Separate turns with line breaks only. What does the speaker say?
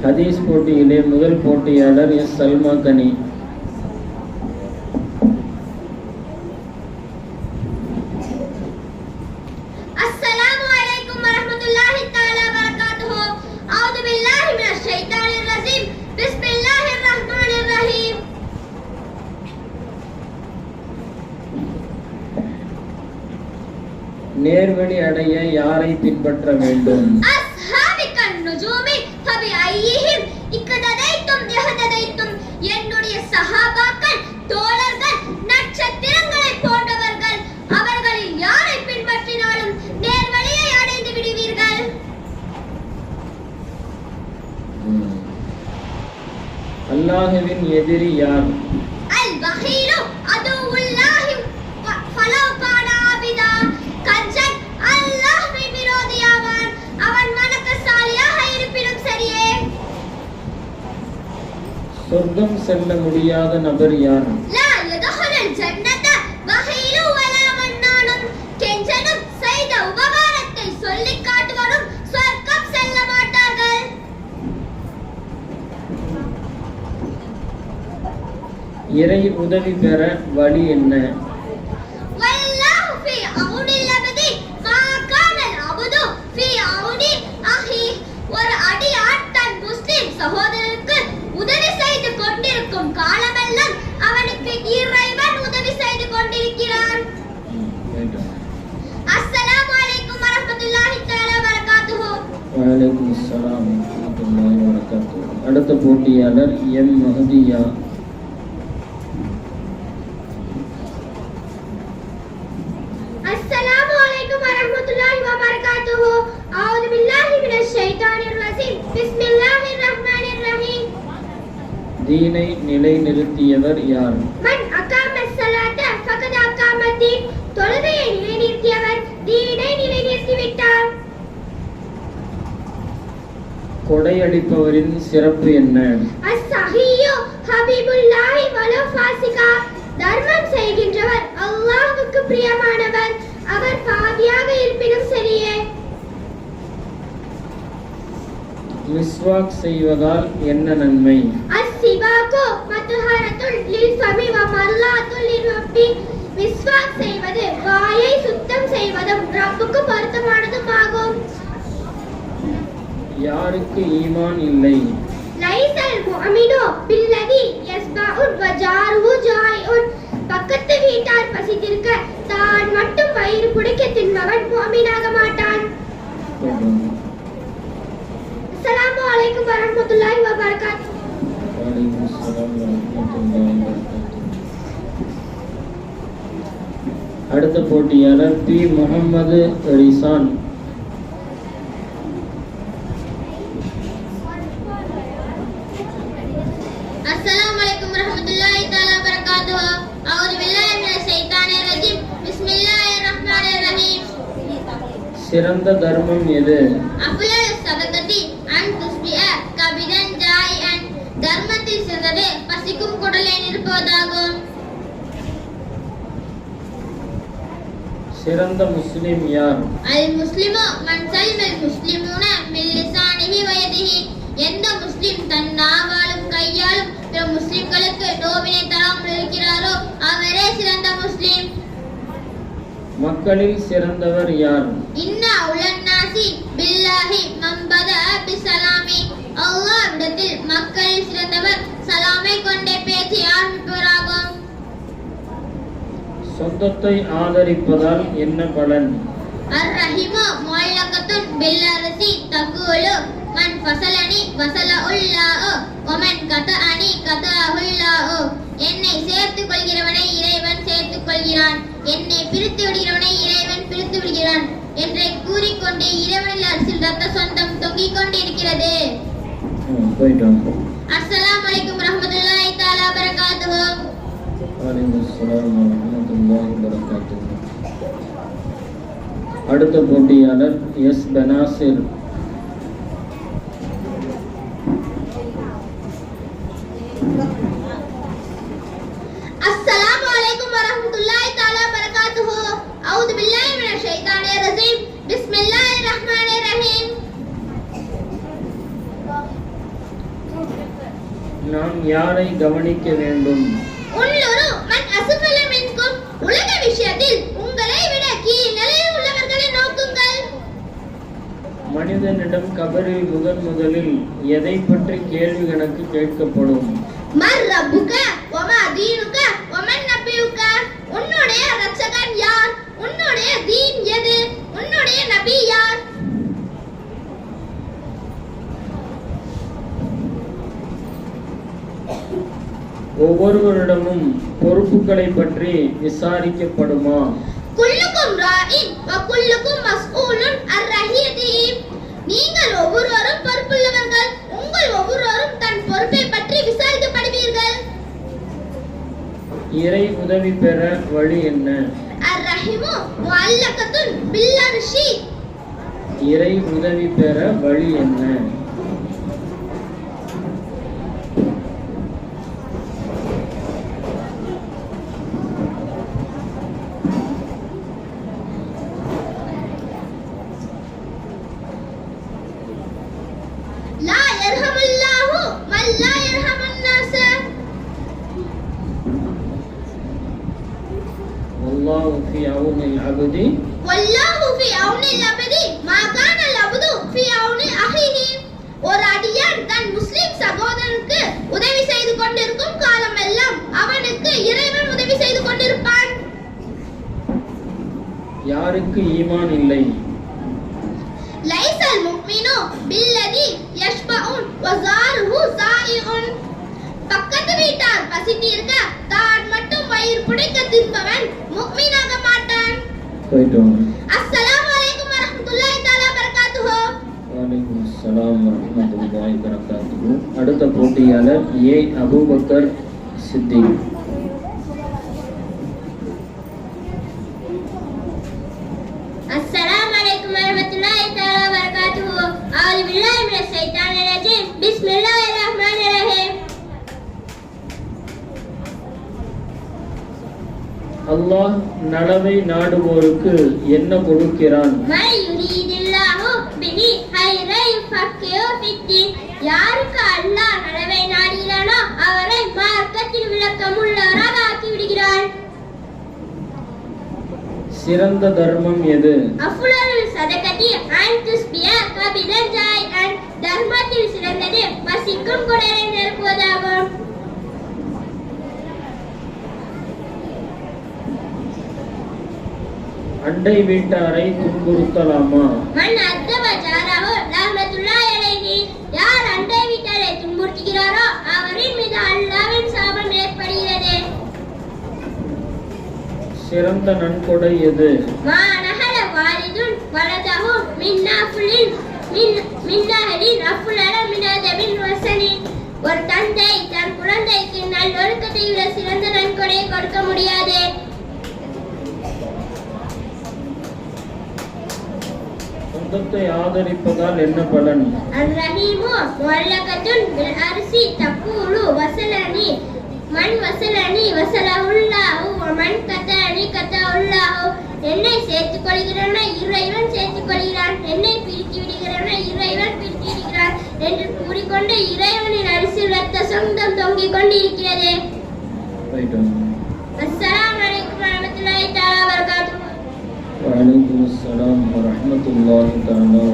ஹதீஸ் போட்டியிலே முதல் போட்டியாளர் எஸ் சல்மா கனி. நேர்வழி அடைய யாரை பின்பற்ற வேண்டும்?
என்னுடைய சஹாபாக்கள், தோழர்கள், நட்சத்திரங்களை போன்றவர்கள். அவர்களில் யாரை பின்பற்றினாலும் நேர்வழியை அடைந்து விடுவீர்கள்.
அல்லாஹ்வின் எதிரி யார்?
அல் பஹீலு அதுவுல்லாஹி ஃபலவ் கான ஆபிதா. கஞ்சன் அல்லாஹ்வின் விரோதியாவான், அவன் வணக்கசாலியாக இருப்பினும் சரியே.
சொர்க்கம் செல்ல முடியாத நபர் யார்?
லா யதஹுலுல் ஜன்னத பஹீலு வலா மன்னானும். கெஞ்சனும் செய்த உபகாரத்தை சொல்லிக் காட்டுவனும் சொர்க்கம் செல்ல மாட்டார்கள்.
இறை உதவி பெற வழி என்ன?
வல்லாஹு ஃபீ அவுனில் அபதி மா கானல் அபது ஃபீ அவுனி அஹி. ஒரு அடியான் தன் முஸ்லிம் சகோதரருக்கு உதவி செய்து கொண்டிருக்கும் காலமெல்லாம் அவனுக்கு இறைவன் உதவி செய்து கொண்டிருக்கிறான். அஸ்ஸலாமு அலைக்கும் வரஹ்மத்துல்லாஹி தஆலா வபரகாத்துஹு.
வஅலைக்கும் அஸ்ஸலாம் வரஹ்மத்துல்லாஹி வபரகாத்துஹு. அடுத்த போட்டியாளர் எம் மஹதியா.
அஸ்ஸலாமு அலைக்கும் வரஹ்மத்துல்லாஹி வபரகாத்துஹு. அஊது பில்லாஹி மினஷ் ஷைத்தானிர் ரஜீம். பிஸ்மில்லாஹிர் ரஹ்மானிர் ரஹீம்.
தீனை நிலைநிறுத்தியவர் யார்?
மன் அகாமஸ் ஸலாத ஃபகத் அகாமத்தீன். தொழுகையை நிலைநிறுத்தியவர் தீனை நிலைநிறுத்தி விட்டார்.
கொடையளிப்பவரின் சிறப்பு என்ன?
அஸ்ஸஹியு ஹபீபுல்லாஹி வலா ஃபாசிகா. தர்மம் செய்கின்றவர் அல்லாஹ்வுக்கு பிரியமானவர், அவர் பாவியாக இருப்பினும் சரியே.
மிஸ்வாக் செய்வதால் என்ன நன்மை?
அஸ்ஸிவாகு மத்ஹரத்துல் லில் ஃபமி வ மர்லாத்துல் லில் ரப்பி. மிஸ்வாக் செய்வது வாயை சுத்தம் செய்வதும் ரப்புக்கு பொருத்தமானதும் ஆகும்.
யாருக்கு ஈமான் இல்லை?
லைஸல் முஅமினு பில்லதி யஸ்பஉ வ ஜாருஹு ஜாயிஉன். பக்கத்து வீட்டார் பசித்திருக்க தான் மட்டும் வயிறு புடைக்க தின்பவன் முஅமினாக மாட்டான். அஸ்ஸலாமு அலைக்கும் வரஹ்மத்துல்லாஹி வபரகாத்துஹு.
வஅலைக்கும் அஸ்ஸலாம் வரஹ்மத்துல்லாஹி வபரகாத்துஹு. அடுத்த போட்டியாளர் பி முஹம்மது ரிசான்.
அஸ்ஸலாமு அலைக்கும் வரஹ்மத்துல்லாஹி தஆலா வபரகாத்துஹு. அஊது பில்லாஹி மினஷ் ஷைத்தானிர் ரஜீம். பிஸ்மில்லாஹிர் ரஹ்மானிர் ரஹீம்.
சிறந்த தர்மம் எது?
அஃலல் சதகதி அன் துஸ்பிஅ கபிதன் ஜாயிஅன். தர்மத்தில் சிறந்தது பசிக்கும் குடலை நிரப்புவதாகும்.
சிறந்த முஸ்லிம் யார்?
அல் முஸ்லிமு மன் சலிமல் முஸ்லிமூன மின் லிசானிஹி வ யதிஹி. எந்த முஸ்லிம் தன் நாவாலும் கையாலும் பிற முஸ்லிம்களுக்கு நோவினை தராமல் இருக்கிறாரோ அவரே சிறந்த முஸ்லிம்.
மக்களில் சிறந்தவர் யார்?
இன்ன உலன்னாசி பில்லாஹி மம்பத பிஸலாமி. அல்லாஹ்விடத்தில் மக்களில் சிறந்தவர் சலாமை கொண்டே பேசி ஆரம்பிப்பவராகும்.
சொந்தத்தை ஆதரிப்பதால் என்ன பலன்?
அர்-ரஹீமு முஅல்லகத்துன் பில்-அர்சி தகூலு மன் ஃபஸலனி வஸலஉல்லாஹு வ மன் கதஅனி கதஅஹுல்லாஹு. என்னை சேர்த்துக் கொள்கிறவனை இறைவன் சேர்த்துக் கொள்கிறான், என்னை பிரித்து விடுகிறவனை இறைவன் பிரித்து விடுகிறான் என்றே கூறிக்கொண்டே இறைவனில் அரசில் ரத்த சொந்தம் தொங்கிக் கொண்டிருக்கிறது.
போயிட்டோம்.
அஸ்ஸலாமு அலைக்கும் வரஹ்மத்துல்லாஹி தஆலா வபரகாத்துஹு.
வஅலைக்கும் அஸ்ஸலாம் வரஹ்மத்துல்லாஹி வபரகாத்துஹு. அடுத்த போட்டியாளர் எஸ் பெனாசிர்.
அஸ்ஸலாமு அலைக்கும் வரஹ்மத்துல்லாஹி தஆலா வபரகாத்துஹு. அஊது பில்லாஹி மினஷ் ஷைத்தானிர் ரஜீம். பிஸ்மில்லாஹிர் ரஹ்மானிர் ரஹீம்.
நாம் யாரை கவனிக்க வேண்டும்?
உன்லுரு மன் அஸ்ஃபல மின்கும். உலக விஷயத்தில் உங்களை விட கீழ் நிலையில் உள்ளவர்களை நோக்குங்கள்.
மனிதனிடம் கபரில் முதலில் எதை பற்றி கேள்வி கணக்கு கேட்கப்படும்?
மர் ரப்புக வமா தீனுக வமன் நபியுக. உன்னுடைய இரட்சகன் யார்? உன்னுடைய தீன் எது? உன்னுடைய நபி யார்?
ஒவ்வொருவரிடமும் பொறுப்புகளை பற்றி விசாரிக்கப்படுமா?
குல்லுக்கும் ராயின் வ குல்லுக்கும் மஸ்ஊலுன் அன் ரஹியதிஹி. நீங்கள் ஒவ்வொருவரும் பொறுப்புள்ளவர்கள். உங்கள் ஒவ்வொருவரும் தன் பொறுப்பை பற்றி விசாரிக்கப்படுவீர்கள்.
இறை உதவி பெற வழி என்ன?
அர்-ரஹீமு முஅல்லகத்துன் பில் அர்ஷி.
இறை உதவி பெற வழி என்ன?
லா யர்ஹமுல்லாஹு மன் லா யர்ஹமுன் நாஸ.
வல்லாஹு ஃபீ அவுனில் அப்தி
வல்லாஹு ஃபீ அவுனில் அப்தி மா கானல் அப்து ஃபீ அவுனி அஹீஹி. ஒரு அடியான் தன் முஸ்லிம் சகோதரனுக்கு உதவி செய்து கொண்டிருக்கும் காலமெல்லாம் அவனுக்கு இறைவன் உதவி செய்து கொண்டிருப்பான்.
யாருக்கு ஈமான் இல்லை?
லைஸல் முஃமினு பில்லதி யஷ்பஉன் வ ஸாருஹு ஸாயிஉன். பக்கத்து வீட்டார் பசித்து இருக்க தான் மட்டும் வயிறு புடைக்க தின்பவன் முஃமினாக மாட்டான்.
போயிட்டு வாங்க.
அஸ்ஸலாமு அலைக்கும் வரஹ்மத்துல்லாஹி தஆலா பரகாத்துஹு.
வலைக்கும் அஸ்ஸலாம் வரஹ்மத்துல்லாஹி பரகாத்துஹு. அடுத்த போட்டியாளர் ஏ அபூபக்கர் சித்திக்.
அஸ்ஸலாமு அலைக்கும் வரஹ்மத்துல்லாஹி தஆலா பரகாத்துஹு. அஊது பில்லாஹி மினஷ் ஷைத்தானிர் ரஜீம். பிஸ்மில்லாஹிர் ரஹ்மானிர் ரஹீம்.
அல்லாஹ் நலவை நாடுவோருக்கு என்ன கொடுக்கிறான்?
மை யுரீதில்லாஹு பிஹி ஹைரன் யுஃபக்கிஹு ஃபித்தீன். யாருக்கு அல்லாஹ் நலவை நாடுகிறானோ அவரை மார்க்கத்தில் விளக்கமுள்ளவராக ஆக்கி விடுகிறான்.
சிறந்த தர்மம் எது?
அஃலுல் சதகதி அன் துஸ்பிய கபிதன் ஜாயிஅன். தர்மத்தில் சிறந்தது பசிக்கும் குடலை நிரப்புவதாகும்.
அண்டை வீட்டாரை துன்புறுத்தலாமா?
மன் அத்தப ஜாரஹு ரஹ்மத்துல்லாஹி அலைஹி. யார் அண்டை வீட்டாரை துன்புறுத்துகிறாரோ அவரின் மீது அல்லாஹ்வின் சாபம் ஏற்படுகிறது.
சிறந்த நன்கொடை எது?
மா நஹல வாலிதுன் வலதஹு மின் நஃப்லின் மின் நஹலின் அஃலல மின் அதபின் வஸலின். ஒரு தந்தை தன் குழந்தைக்கு நல்லொழுக்கத்தை விட சிறந்த நன்கொடையை கொடுக்க முடியாது.
சொந்தத்தை ஆதரிப்பதால் என்ன பலன்?
அர்-ரஹீமு முஅல்லகத்துன் பில் அர்ஷி தக்கூலு வஸலனி மன் வஸலனி வஸலஹுல்லாஹு வ மன் கதஅனி கதஅல்லாஹு. என்னை சேர்த்துக் கொள்கிறவனை இறைவன் சேர்த்துக் கொள்கிறான், என்னை பிரித்து விடுகிறவனை இறைவன் பிரித்து விடுகிறான் என்று கூறிக்கொண்டு இறைவனின் அரிசியில் ரத்த சொந்தம் தொங்கிக் கொண்டிருக்கிறது.
போயிட்டு வாங்க.
அஸ்ஸலாமு அலைக்கும் வரஹ்மத்துல்லாஹி தஆலா பரகாத்துஹு.
வலைக்கும் அஸ்ஸலாம் வரஹ்மத்துல்லாஹி தஆலா